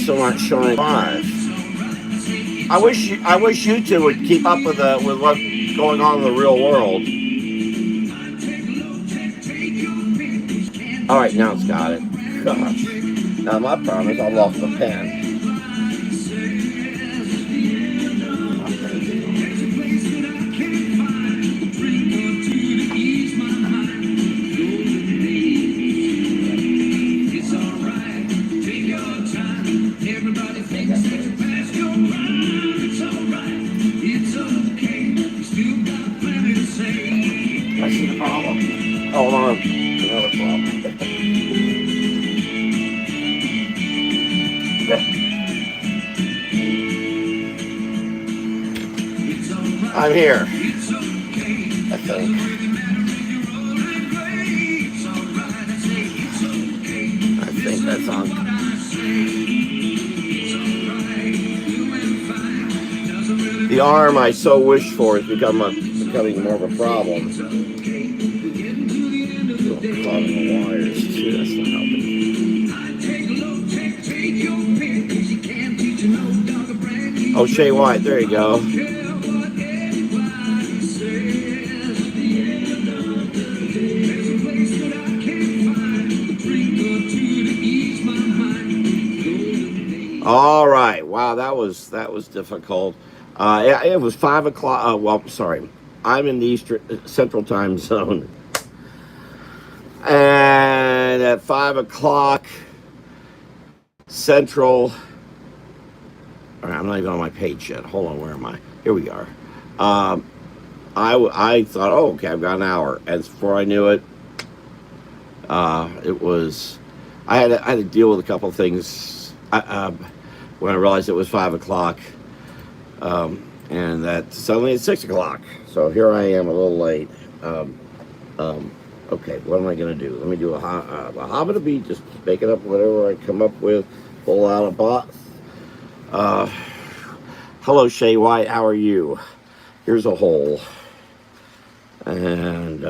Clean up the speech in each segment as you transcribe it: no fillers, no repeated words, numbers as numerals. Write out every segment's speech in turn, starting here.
still not showing live. I wish you two would keep up with what's going on in the real world. All right, now it's got it. Gosh. Now my problem is I lost the pen. I see the problem. Hold on. Another problem. I'm here. I think. I think that's on. The arm I so wish for is becoming more of a problem. Clogging the wires too. That's not helping. Oh, Shay White. There you go. All right. Wow, that was difficult. It was 5 o'clock. Well, sorry, I'm in the Eastern Central Time Zone, and at 5 o'clock Central. All right, I'm not even on my page yet. Hold on, where am I? Here we are. I thought, oh, okay, I've got an hour, and before I knew it, it was. I had to deal with a couple of things. When I realized it was 5 o'clock. And that suddenly it's 6 o'clock. So here I am a little late. Okay, what am I going to do? Let me do a Hobbit to be, just make it up whatever I come up with, pull out a box. Hello, Shay White, how are you? Here's a hole. And,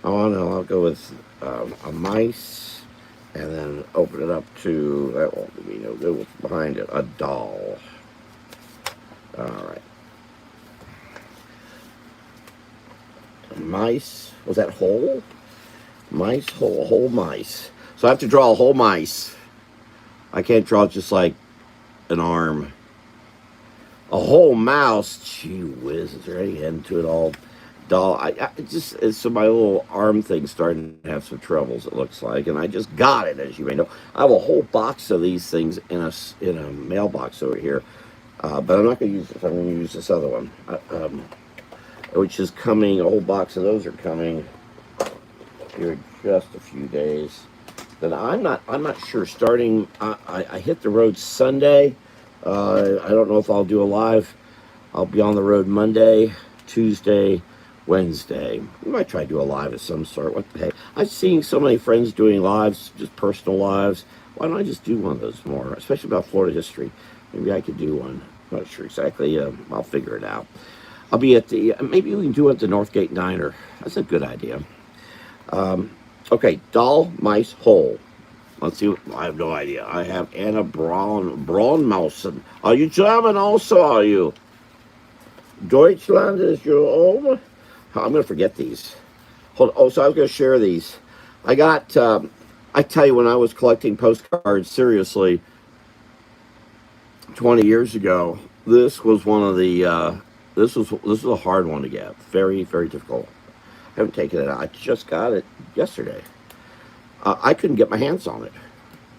I'll go with a mice, and then open it up to, that won't give me no good, what's behind it, a doll. All right. Mice. Was that whole? Mice, whole mice. So I have to draw a whole mice. I can't draw just like an arm. A whole mouse. Gee whiz, is there any end to it all? Doll. So my little arm thing's starting to have some troubles, it looks like. And I just got it, as you may know. I have a whole box of these things in a mailbox over here. But I'm not going to use this. I'm going to use this other one, which is coming. A whole box of those are coming here in just a few days. Then I'm not sure. Starting, I hit the road Sunday. I don't know if I'll do a live. I'll be on the road Monday, Tuesday, Wednesday. We might try to do a live of some sort. What the heck? I've seen so many friends doing lives, just personal lives. Why don't I just do one of those more, especially about Florida history? Maybe I could do one. I'm not sure exactly. I'll figure it out. I'll be at the, maybe we can do it at the Northgate Diner. That's a good idea. Okay, doll, mice, hole. Let's see. I have no idea. I have Anna Braunmausen. Are you German also, are you? Deutschland is your home? I'm going to forget these. So I was going to share these. I got, I tell you, when I was collecting postcards, seriously, 20 years ago, this was one of the, this was a hard one to get. Very, very difficult. I haven't taken it out. I just got it yesterday. I couldn't get my hands on it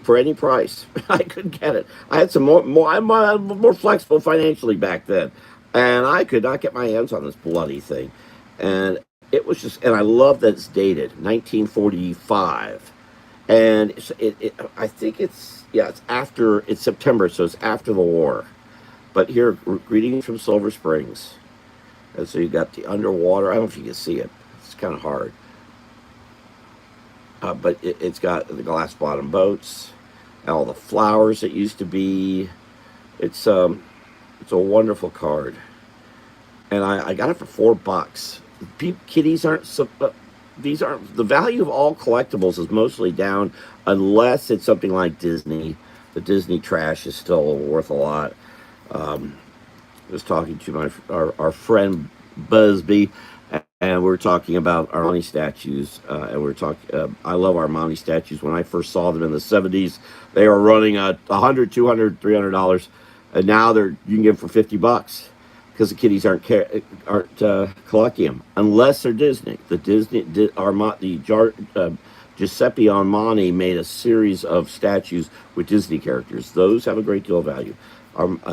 for any price. I couldn't get it. I had some I'm more flexible financially back then, and I could not get my hands on this bloody thing. And it was just, and I love that it's dated 1945, and I think it's September, so it's after the war. But here, greetings from Silver Springs. And so you got the underwater. I don't know if you can see it. It's kind of hard. But it's got the glass bottom boats, and all the flowers that used to be. It's a wonderful card, and I got it for $4. Kitties aren't. The value of all collectibles is mostly down, unless it's something like Disney The Disney trash is still worth a lot. Um, I was talking to our friend Busby, and we were talking about Armani statues. And we are talking. I love Armani statues. When I first saw them in the '70s, they were running at 100, 200, $300, and now you can get them for $50 because the kiddies aren't collecting them unless they're Disney. The Disney Armani Giuseppe Armani made a series of statues with Disney characters. Those have a great deal of value.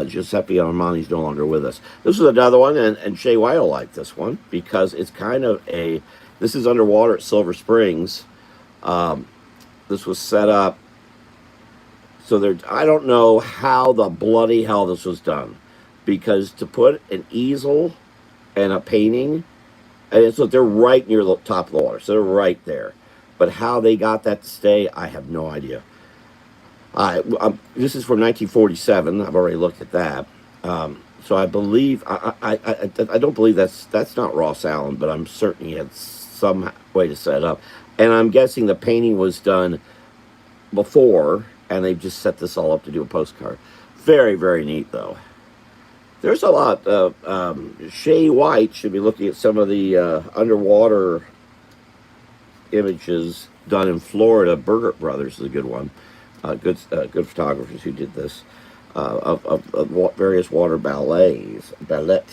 Giuseppe Armani's no longer with us. This is another one, and Shay White will like this one because it's kind of a. This is underwater at Silver Springs. Um, this was set up. So there, I don't know how the bloody hell this was done, because to put an easel and a painting, and so they're right near the top of the water, so they're right there. But how they got that to stay, I have no idea. This is from 1947. I've already looked at that. So I believe I don't believe that's not Ross Allen, but I'm certain he had some way to set it up. And I'm guessing the painting was done before, and they've just set this all up to do a postcard. Very, very neat, though. There's a lot. Shay White should be looking at some of the underwater images done in Florida. Burgert Brothers is a good one. Good photographers who did this of various water ballets. Ballet.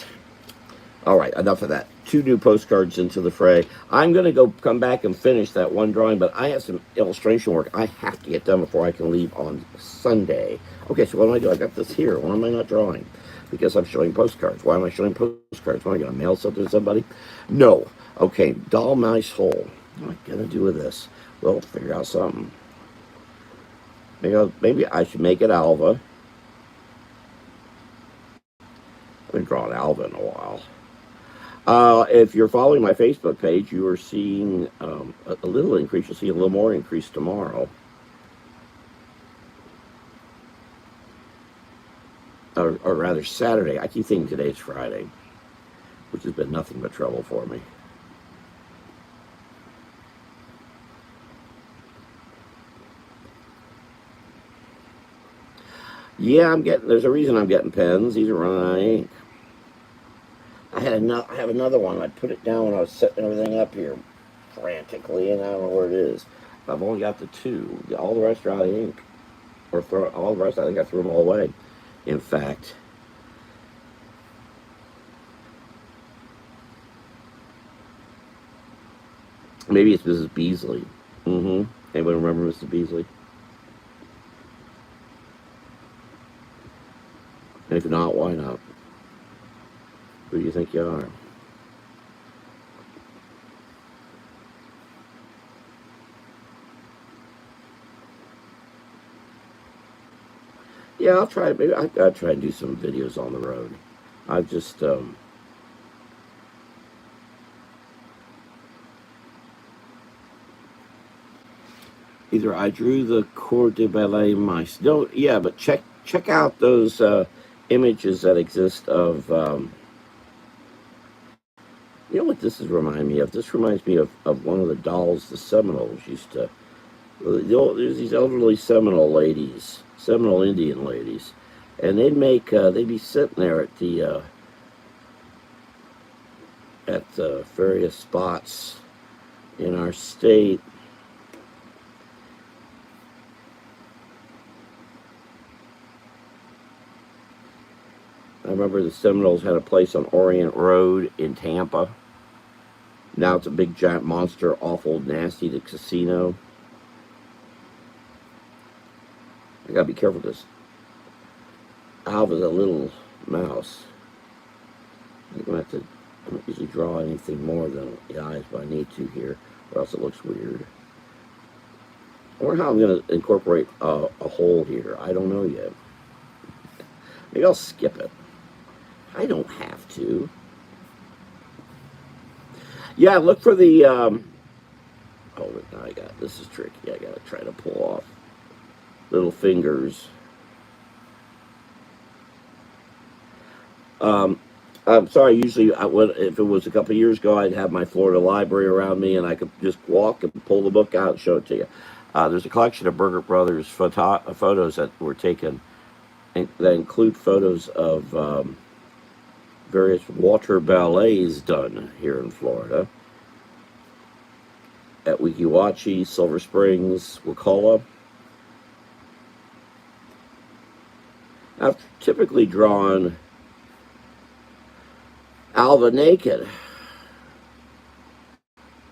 All right, enough of that. 2 new postcards into the fray. I'm going to come back and finish that one drawing, but I have some illustration work I have to get done before I can leave on Sunday. Okay, so what am I doing? I got this here. Why am I not drawing? Because I'm showing postcards. Why am I showing postcards? Am I going to mail something to somebody? No. Okay, doll, mouse, hole. What am I going to do with this? Well, figure out something. Maybe I should make it Alva. I haven't drawn Alva in a while. If you're following my Facebook page, you are seeing a little increase. You'll see a little more increase tomorrow. Or rather, Saturday. I keep thinking today's Friday, which has been nothing but trouble for me. Yeah, there's a reason I'm getting pens. These are running out of ink. I have another one. I put it down when I was setting everything up here frantically, and I don't know where it is. I've only got the 2. All the rest are out of ink. All the rest, I think I threw them all away. In fact, maybe it's Mrs. Beasley. Anyone remember Mrs. Beasley? And if not, why not? Who do you think you are? Yeah, I'll try. Maybe I'll try and do some videos on the road. I've just either I drew the Cour de Ballet mice. No, yeah, but check out those images that exist of. You know what this is reminding me of? This reminds me of one of the dolls the Seminoles used to. There's these elderly Seminole Indian ladies, and they'd be sitting there at the various spots in our state. I remember the Seminoles had a place on Orient Road in Tampa. Now it's a big, giant monster, awful, nasty, the casino. I gotta be careful because Alva's a little mouse. I'm gonna have to. I don't usually draw anything more than the eyes, but I need to here, or else it looks weird. I wonder how I'm gonna incorporate a hole here. I don't know yet. Maybe I'll skip it. I don't have to. Yeah, look for the. Oh, now this is tricky. I gotta try to pull off little fingers. I'm sorry. Usually, if it was a couple of years ago, I'd have my Florida library around me, and I could just walk and pull the book out and show it to you. There's a collection of Burger Brothers photos that were taken that include photos of various water ballets done here in Florida at Weeki Wachee, Silver Springs, Wakulla. I've typically drawn Alva naked.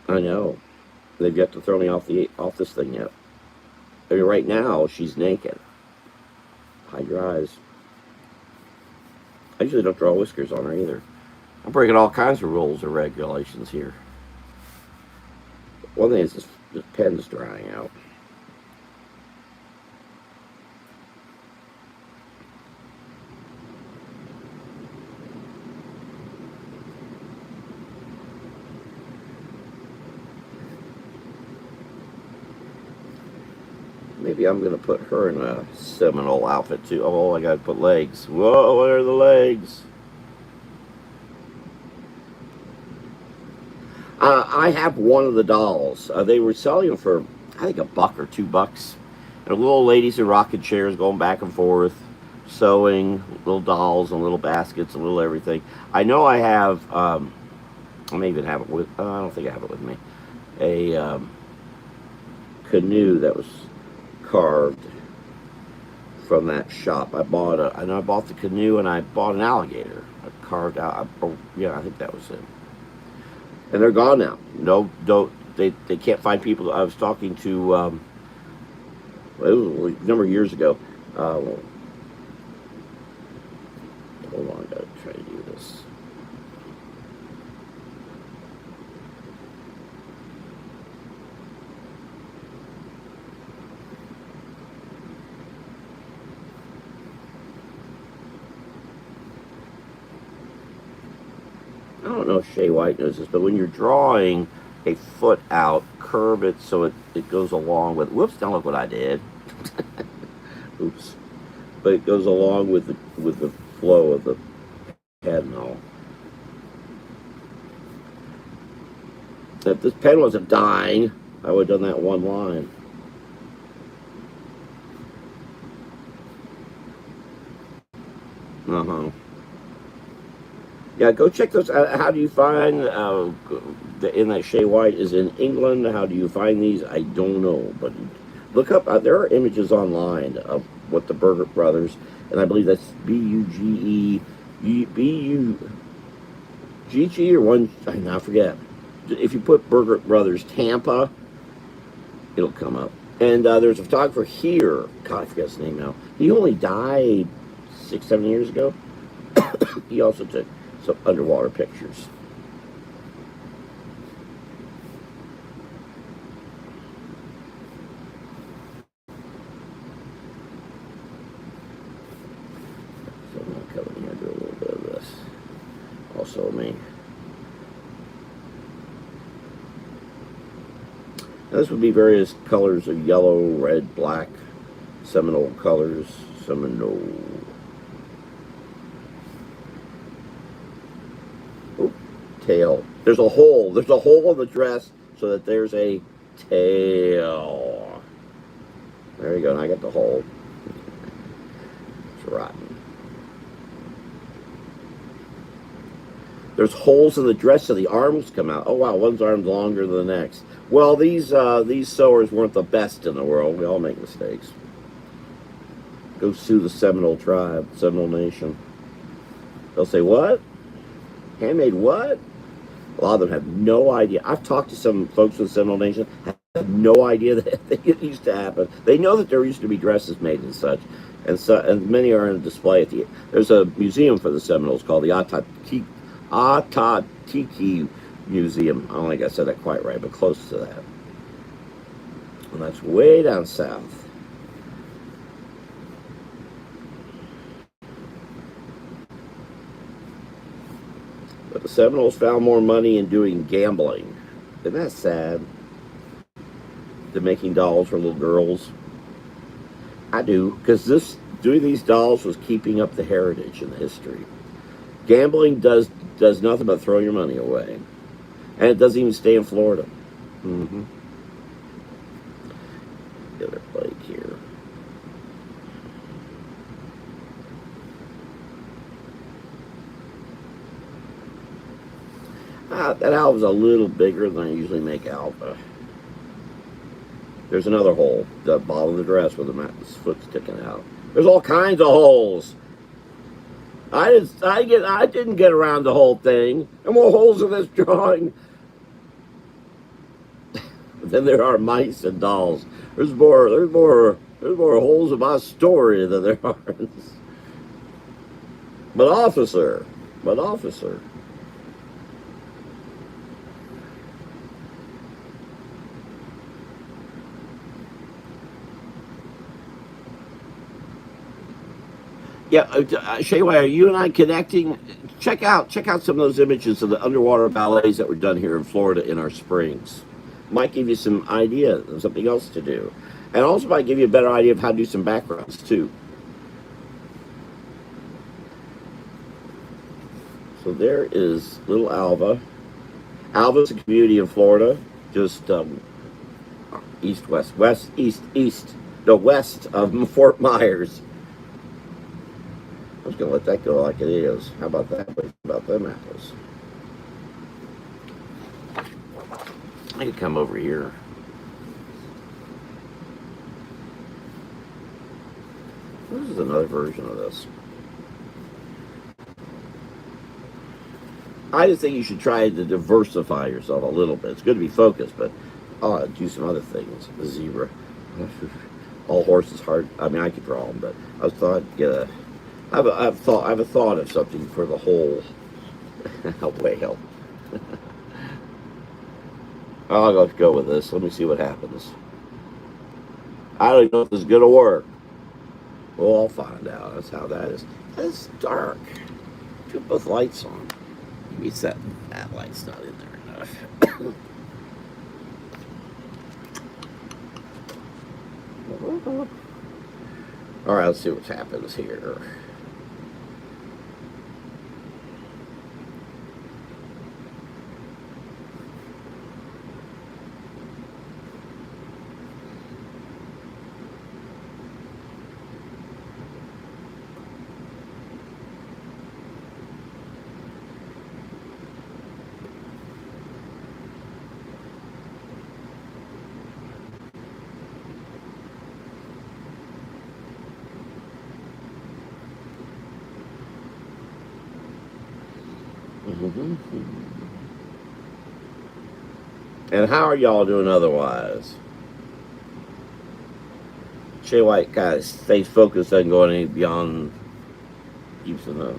I know. They've yet to throw me off this thing yet. I mean, right now she's naked. Hide your eyes. I usually don't draw whiskers on her either. I'm breaking all kinds of rules or regulations here. One thing is this pen's drying out. Maybe I'm going to put her in a Seminole outfit too. Oh, I got to put legs. Whoa, where are the legs? I have one of the dolls. They were selling them for, I think, $1 or $2. And little ladies in rocking chairs going back and forth, sewing, little dolls and little baskets and little everything. I know I have, I may even have it with, I don't think I have it with me, a canoe that was carved from that shop. I bought the canoe and I bought an alligator. I carved out, yeah, I think that was it. And they're gone now. No, don't, they can't find people. I was talking to, it was a number of years ago. Hold on, I gotta try to do this. I don't know if Shay White knows this, but when you're drawing a foot out, curve it so it goes along with, whoops, don't look what I did. Oops. But it goes along with the flow of the head and all. If this pen wasn't dying, I would have done that one line. Uh-huh. Yeah, go check those. How do you find in that Shay White is in England? How do you find these? I don't know, but look up. There are images online of what the Burger Brothers, and I believe that's B-U-G-E, or one. I forget. If you put Burger Brothers Tampa, it'll come up. And there's a photographer here. God, I forget his name now. He only died 6-7 years ago. He also took some underwater pictures. So I'm going to come in here and do a little bit of this. Also me. Now this would be various colors of yellow, red, black, Seminole colors, Seminole. Tail. There's a hole. There's a hole in the dress so that there's a tail. There you go. And I got the hole. It's rotten. There's holes in the dress so the arms come out. Oh wow, one's arm's longer than the next. Well, these sewers weren't the best in the world. We all make mistakes. Go sue the Seminole tribe, Seminole Nation. They'll say, what? Handmade what? A lot of them have no idea. I've talked to some folks with Seminole Nation, have no idea that it used to happen. They know that there used to be dresses made and such, and many are in a display at the. There's a museum for the Seminoles called the Atatiki Museum. I don't think I said that quite right, but close to that. And that's way down south. But the Seminoles found more money in doing gambling. Isn't that sad? Than making dolls for little girls. I do, because doing these dolls was keeping up the heritage and the history. Gambling does nothing but throw your money away. And it doesn't even stay in Florida. That alva's a little bigger than I usually make alva. There's another hole, the bottom of the dress where the foot sticking out. There's all kinds of holes. I didn't get around the whole thing. There are more holes in this drawing than there are mice and dolls. There's more holes in my story than there are. But officer. Yeah, Shayway, are you and I connecting? Check out some of those images of the underwater ballets that were done here in Florida in our springs. Might give you some idea of something else to do, and also might give you a better idea of how to do some backgrounds too. So there is little Alva. Alva's a community in Florida, just west of Fort Myers. I'm just gonna let that go like it is. How about that? What about them apples? I could come over here. This is another version of this. I just think you should try to diversify yourself a little bit. It's good to be focused, but do some other things. The zebra. All horses hard. I mean, I could draw them, but I thought I'd get a. I have a thought of something for the whole whale. I'll go with this. Let me see what happens. I don't know if this is gonna work. Well, I'll find out. That's how that is. It's dark. Put both lights on. Maybe it's that light's not in there enough. All right, let's see what happens here. And how are y'all doing otherwise? Shay White kind of stays focused, doesn't go any beyond keeps it up.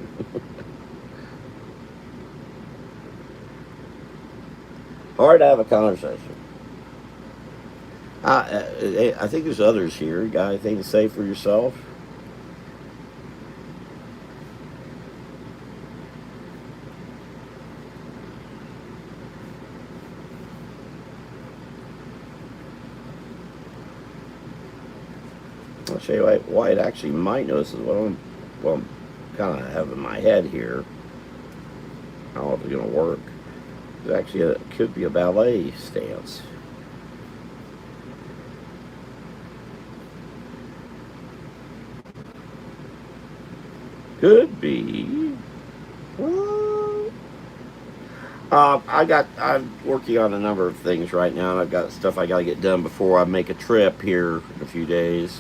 Hard to have a conversation. I think there's others here. You got anything to say for yourself? I'll show you why it actually might know. This is what I'm kind of have in my head here. I don't know if it's going to work. It actually could be a ballet stance. Could be. Well, I'm working on a number of things right now, and I've got stuff I got to get done before I make a trip here in a few days.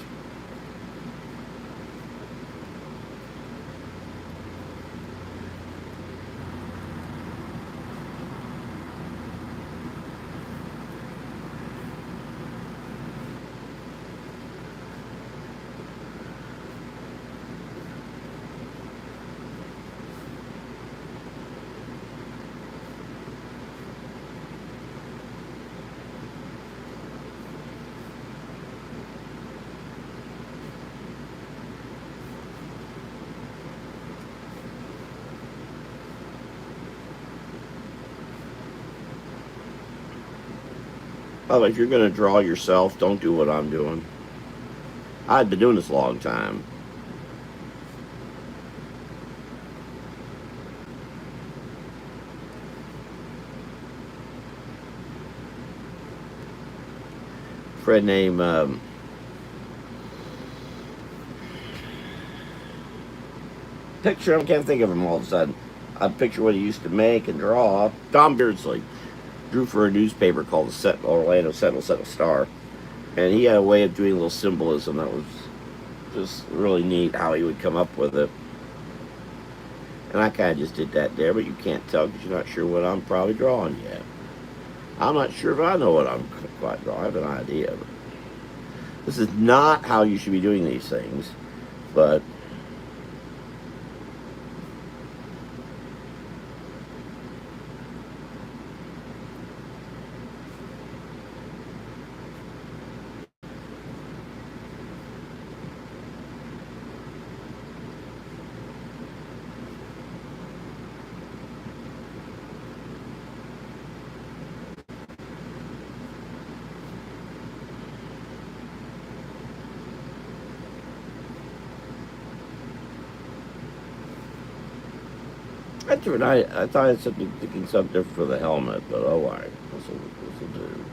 Oh, if you're going to draw yourself, don't do what I'm doing. I've been doing this a long time. Friend named picture. I can't think of him all of a sudden. I picture what he used to make and draw. Tom Beardsley drew for a newspaper called the Sentinel, Orlando Sentinel Star, and he had a way of doing a little symbolism that was just really neat. How he would come up with it, and I kind of just did that there, but you can't tell because you're not sure what I'm probably drawing yet. I'm not sure if I know what I'm quite drawing. I have an idea. This is not how you should be doing these things, but I thought I had something thinking something different for the helmet, but oh, all right, this will do.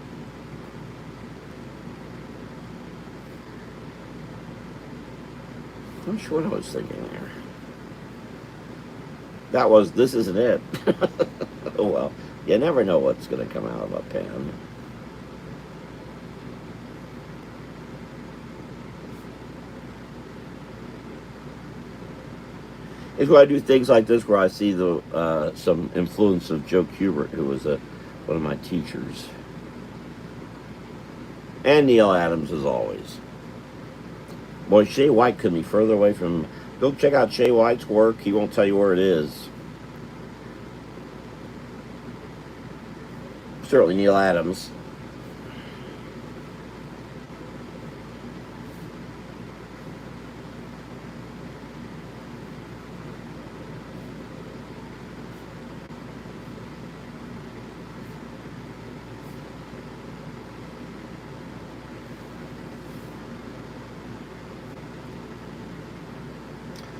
I'm sure what I was thinking there. This isn't it. Oh well, you never know what's going to come out of a pen. It's when I do things like this where I see the some influence of Joe Kubert, who was one of my teachers, and Neil Adams as always. Boy, Shea White couldn't be further away from. Go check out Shea White's work. He won't tell you where it is. Certainly Neil Adams.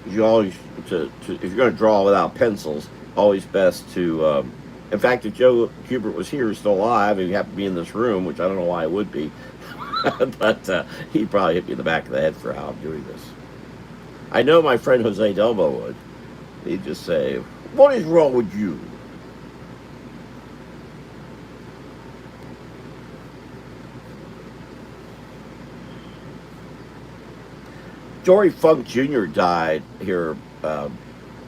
You always if you're going to draw without pencils, always best to. In fact, if Joe Kubert was here, still alive, and he happened to be in this room, which I don't know why it would be, but he'd probably hit me in the back of the head for how I'm doing this. I know my friend Jose Delbo would. He'd just say, "What is wrong with you?" Dory Funk Jr. died here a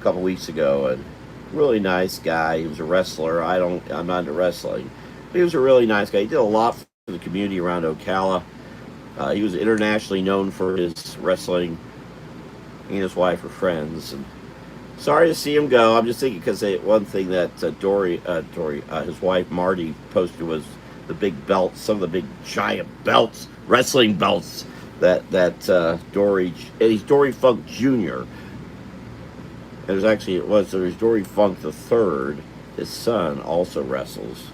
couple weeks ago, and really nice guy. He was a wrestler. I'm not into wrestling, but he was a really nice guy. He did a lot for the community around Ocala. He was internationally known for his wrestling. He and his wife were friends. And sorry to see him go. I'm just thinking because one thing that his wife Marty posted was the big belts, some of the big giant belts, wrestling belts that Dory. And he's Dory Funk Jr. There's actually there's Dory Funk the third. His son also wrestles.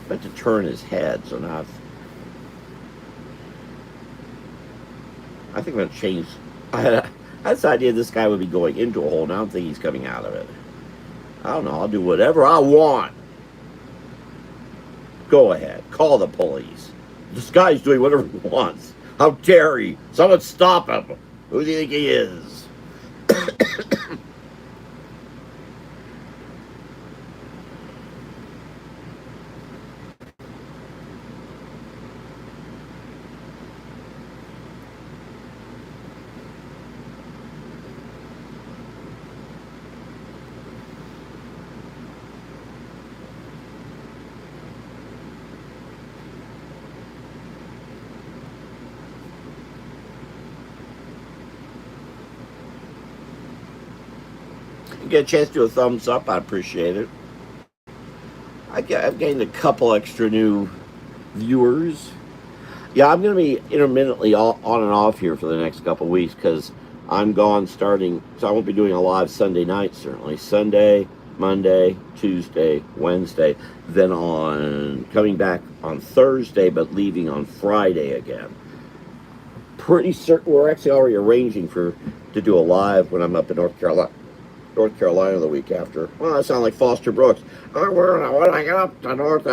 I had to turn his head, so now I think I'm gonna change. I had this idea this guy would be going into a hole. Now I don't think he's coming out of it. I don't know. I'll do whatever I want. Go ahead. Call the police. This guy's doing whatever he wants. How dare he? Someone stop him. Who do you think he is? You get a chance to do a thumbs up, I appreciate it. I've gained a couple extra new viewers. Yeah, I'm going to be intermittently on and off here for the next couple of weeks because I'm gone starting, so I won't be doing a live Sunday night, certainly. Sunday, Monday, Tuesday, Wednesday, then on coming back on Thursday, but leaving on Friday again. Pretty certain we're actually already arranging to do a live when I'm up in North Carolina the week after. Well, I sound like Foster Brooks. When I get up to North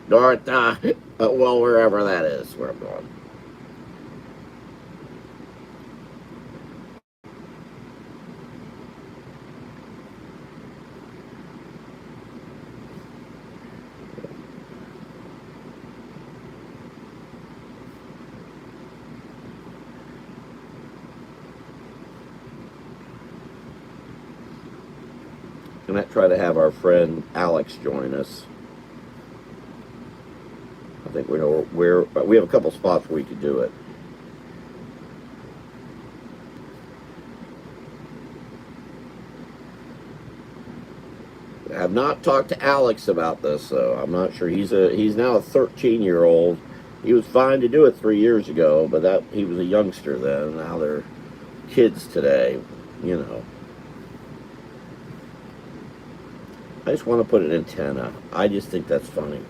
North, well, wherever that is, where I'm going. And I try to have our friend Alex join us. I think we know where we have a couple spots where we could do it. I have not talked to Alex about this, though. I'm not sure. He's now a 13-year-old. He was fine to do it 3 years ago, but that he was a youngster then. Now they're kids today. You know, I just want to put an antenna. I just think that's funny.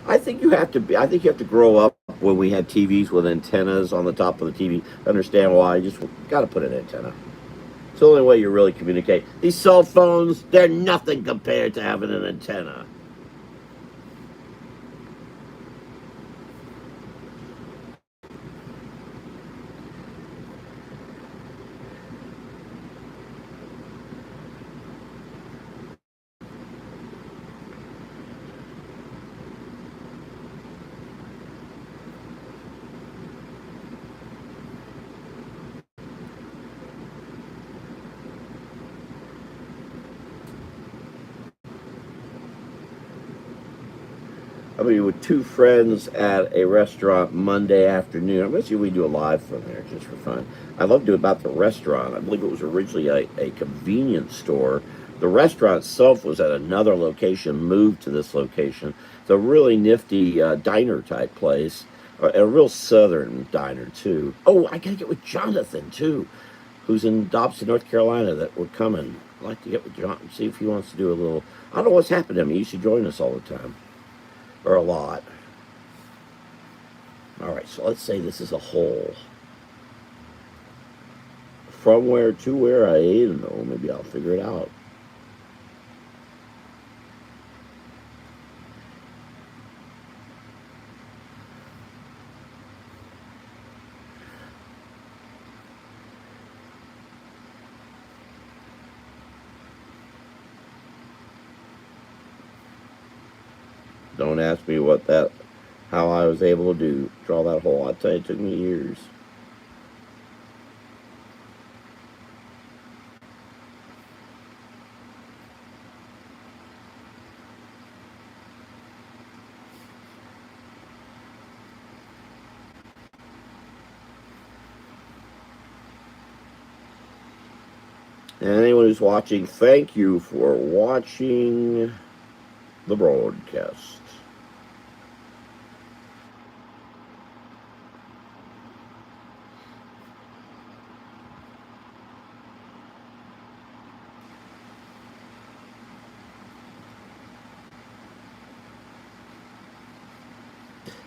I think you have to be. I think you have to grow up when we had TVs with antennas on the top of the TV. Understand why? You just got to put an antenna. It's the only way you really communicate. These cell phones, they're nothing compared to having an antenna. I mean, with two friends at a restaurant Monday afternoon. I'm going to see if we do a live from there just for fun. I love to do about the restaurant. I believe it was originally a convenience store. The restaurant itself was at another location, moved to this location. It's a really nifty diner type place, a real southern diner too. Oh, I got to get with Jonathan too, who's in Dobson, North Carolina. That we're coming. I'd like to get with John, see if he wants to do a little. I don't know what's happened to him. He used to join us all the time, or a lot. All right, so let's say this is a hole. From where to where, I don't know. Maybe I'll figure it out. Don't ask me how I was able to draw that hole. I tell you, it took me years. And anyone who's watching, thank you for watching the broadcast.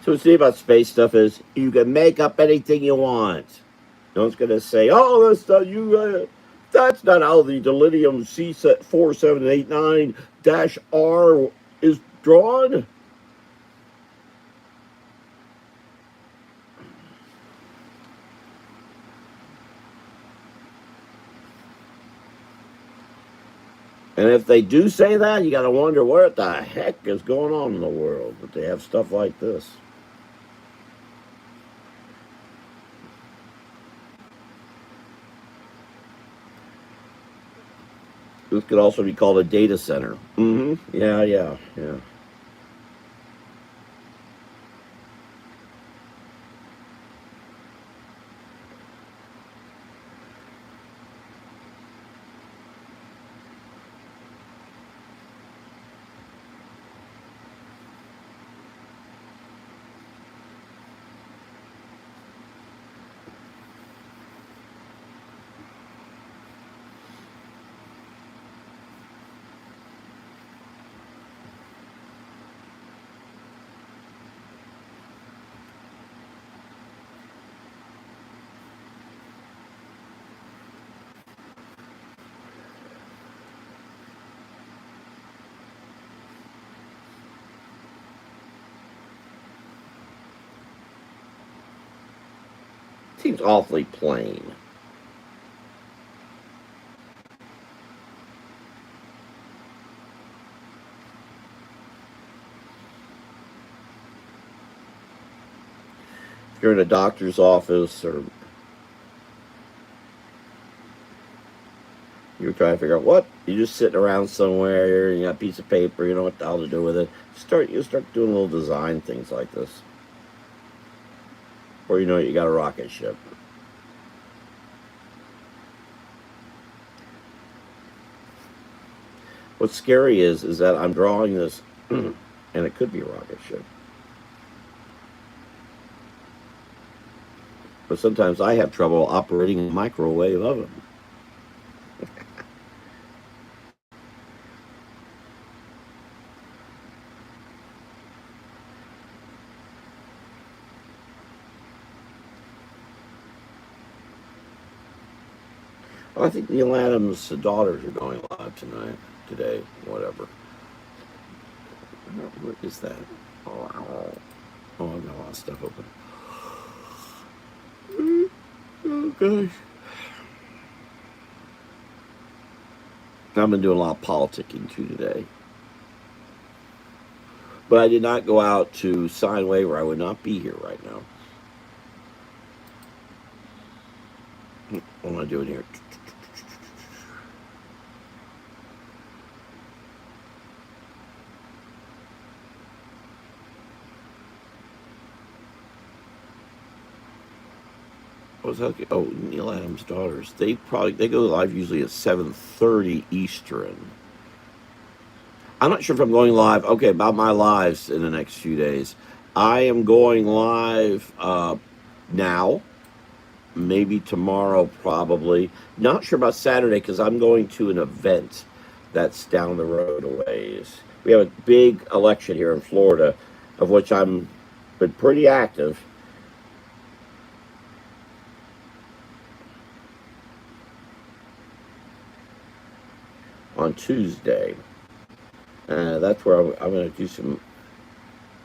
So what's neat about space stuff is you can make up anything you want. No one's going to say, "Oh, that's not you." That's not how the delirium C4789-R is drawn. And if they do say that, you got to wonder what the heck is going on in the world that they have stuff like this. This could also be called a data center. Mm-hmm. Yeah, yeah, yeah. seems awfully plain. If you're in a doctor's office or you're trying to figure out what, you're just sitting around somewhere, you got a piece of paper, you know what the hell to do with it. You start doing little design things like this. Or you know you got a rocket ship. What's scary is that I'm drawing this and it could be a rocket ship. But sometimes I have trouble operating a microwave oven. Well, I think Neil Adams' daughters are going live today, whatever. What is that? Oh, I've got a lot of stuff open. Oh, gosh. I've been doing a lot of politicking too today. But I did not go out to sign a waiver. I would not be here right now. What am I doing here? What's that? Oh, Neil Adams' daughters. They go live usually at 7:30 Eastern. I'm not sure if I'm going live. Okay, about my lives in the next few days. I am going live now. Maybe tomorrow, probably. Not sure about Saturday because I'm going to an event that's down the road a ways. We have a big election here in Florida, of which I'm been pretty active. On Tuesday. That's where I'm going to do some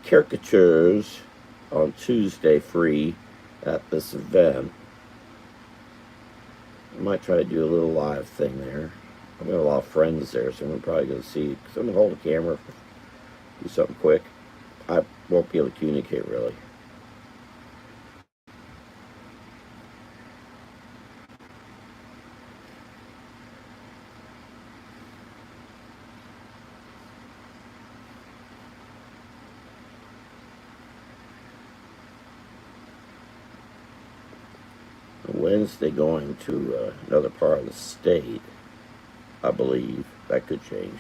caricatures on Tuesday free at this event. I might try to do a little live thing there. I've got a lot of friends there, so I'm probably going to see. Because I'm going to hold a camera, do something quick. I won't be able to communicate really. Wednesday going to another part of the state, I believe. That could change.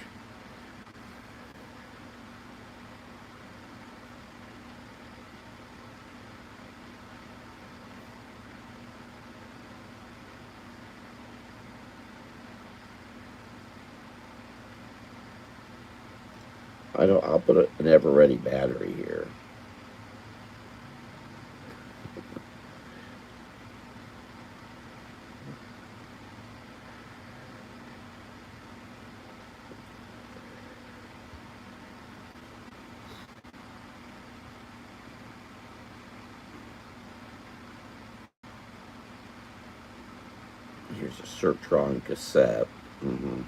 I'll put an ever-ready battery here. Here's a Sertron cassette. Mm-hmm.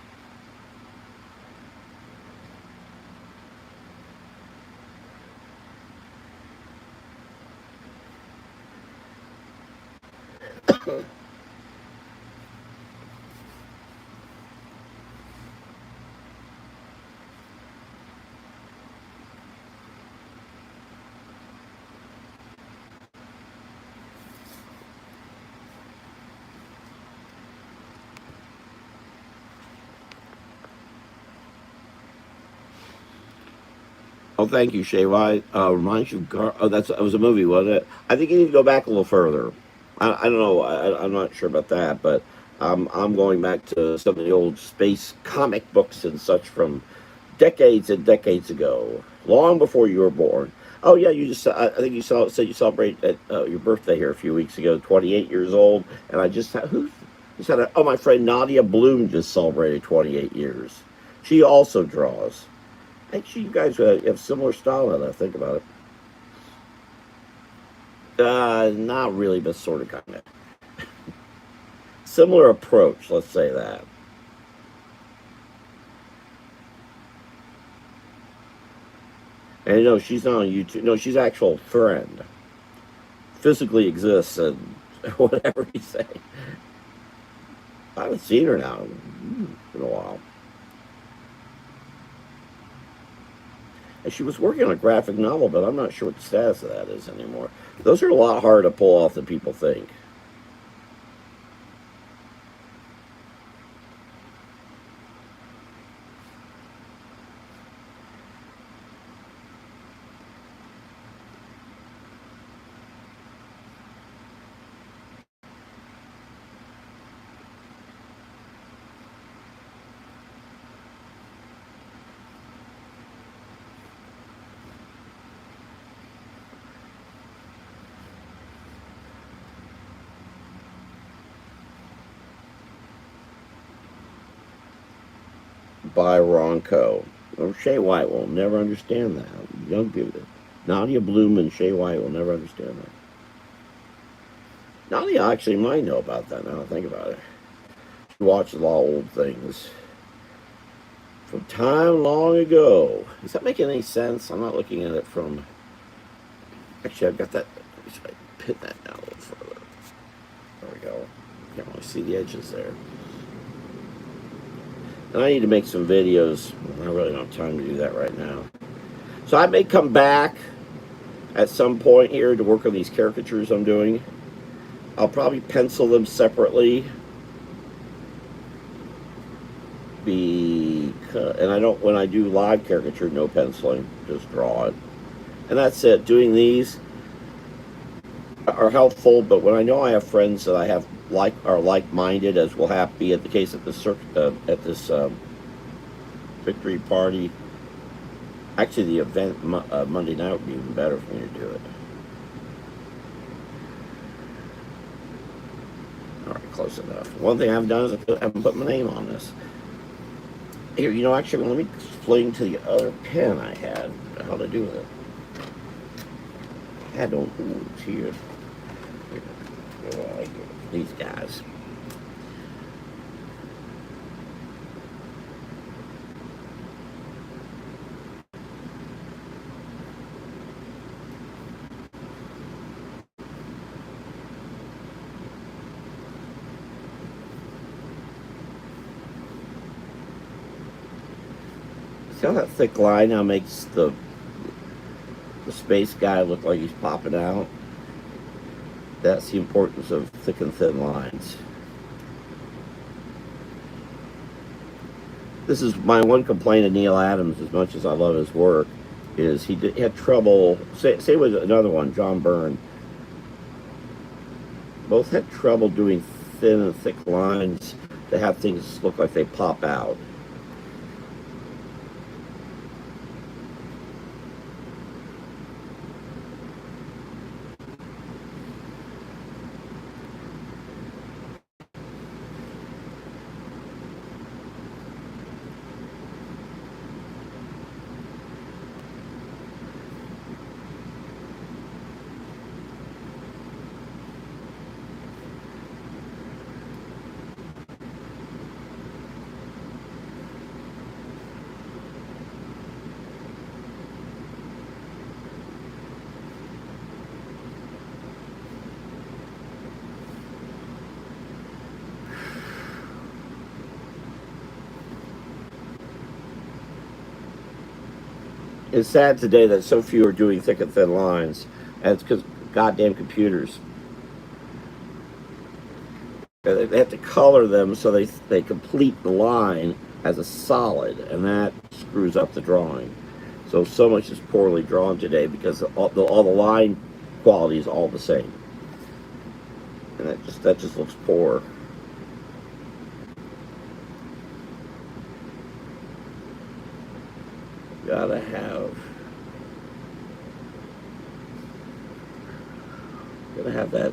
Oh, thank you, Shave. Reminds you, that was a movie, wasn't it? I think you need to go back a little further. I don't know. I'm not sure about that, but I'm going back to some of the old space comic books and such from decades and decades ago, long before you were born. Oh yeah, I think said you celebrated your birthday here a few weeks ago, 28 years old, and I just who just had oh, my friend Nadia Bloom just celebrated 28 years. She also draws. Actually, you guys have similar style now that I think about it. Not really, but sort of, kind of. Similar approach, let's say that. And no, she's not on YouTube. No, she's actual friend. Physically exists and whatever you say. I haven't seen her now in a while. And she was working on a graphic novel, but I'm not sure what the status of that is anymore. Those are a lot harder to pull off than people think. By Ronco. Or Shay White will never understand that. Young people. Nadia Bloom and Shay White will never understand that. Nadia actually might know about that now I think about it. She watches a lot of old things from time long ago. Does that make any sense? I'm not looking at it from. Actually, I've got that. Should I pin that down a little further? There we go. You can't really see the edges there. And I need to make some videos. I really don't have time to do that right now. So I may come back at some point here to work on these caricatures I'm doing. I'll probably pencil them separately. And I don't, when I do live caricature, no penciling, just draw it. And that's it. Doing these are helpful, but when I know I have friends that I have are like-minded, as will have be at the case at this victory party. Actually, the event Monday night would be even better for me to do it. All right, close enough. One thing I haven't done is I haven't put my name on this. Here, actually, let me explain to the other pen I had how to do it. I had no tools here. These guys. See how that thick line now makes the space guy look like he's popping out? That's the importance of thick and thin lines. This is my one complaint of Neil Adams, as much as I love his work, is he had trouble, say with another one, John Byrne, both had trouble doing thin and thick lines to have things look like they pop out. It's sad today that so few are doing thick and thin lines, and it's because goddamn computers. They have to color them so they complete the line as a solid, and that screws up the drawing. So much is poorly drawn today because all the line quality is all the same, and that just looks poor. Gotta have that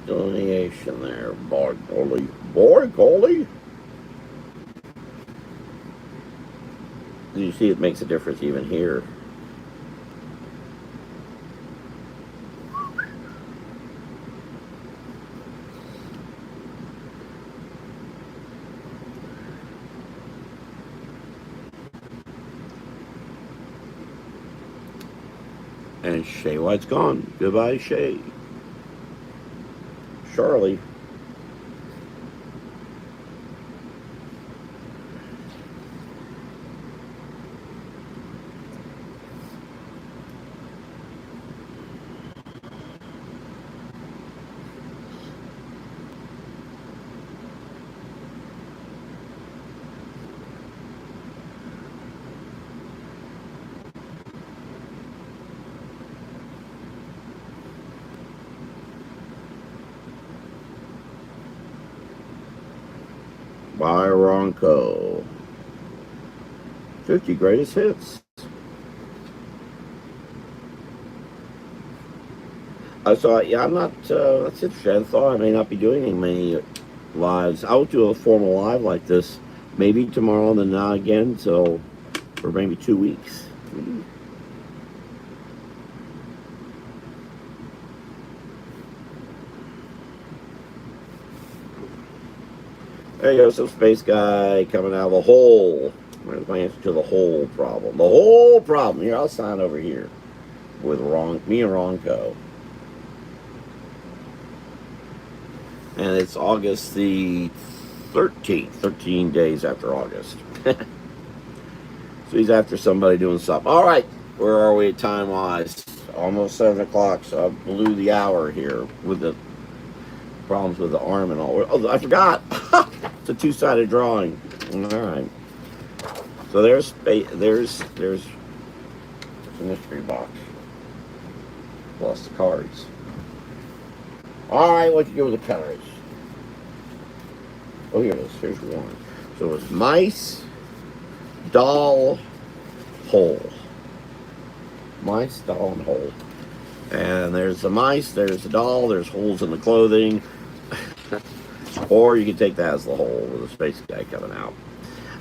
delineation there. Boy golly. You see, it makes a difference even here. And Shay White's gone. Goodbye, Shay. Charlie. By Ronco. 50 greatest hits. So yeah, I'm not. That's interesting. I thought I may not be doing many lives. I will do a formal live like this, maybe tomorrow, and then not again till for maybe 2 weeks. There you go, some space guy coming out of the hole. Where's my answer to the whole problem? The whole problem. Here, I'll sign over here with me and Ronco. And it's August the 13th, 13 days after August. So he's after somebody doing something. All right, where are we time-wise? Almost 7 o'clock, so I blew the hour here with the problems with the arm and all. Oh, I forgot. It's a two-sided drawing. All right. So there's a mystery box plus the cards. All right, what you do with the cards? Oh, here it is. Here's one. So it's mice, doll, hole. Mice, doll, and hole. And there's the mice, there's the doll, there's holes in the clothing. Or you can take that as the hole with a space guy coming out.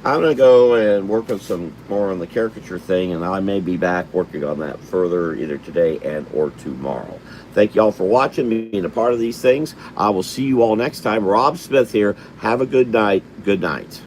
I'm going to go and work on some more on the caricature thing, and I may be back working on that further either today and or tomorrow. Thank you all for watching, being a part of these things. I will see you all next time. Rob Smith here. Have a good night. Good night.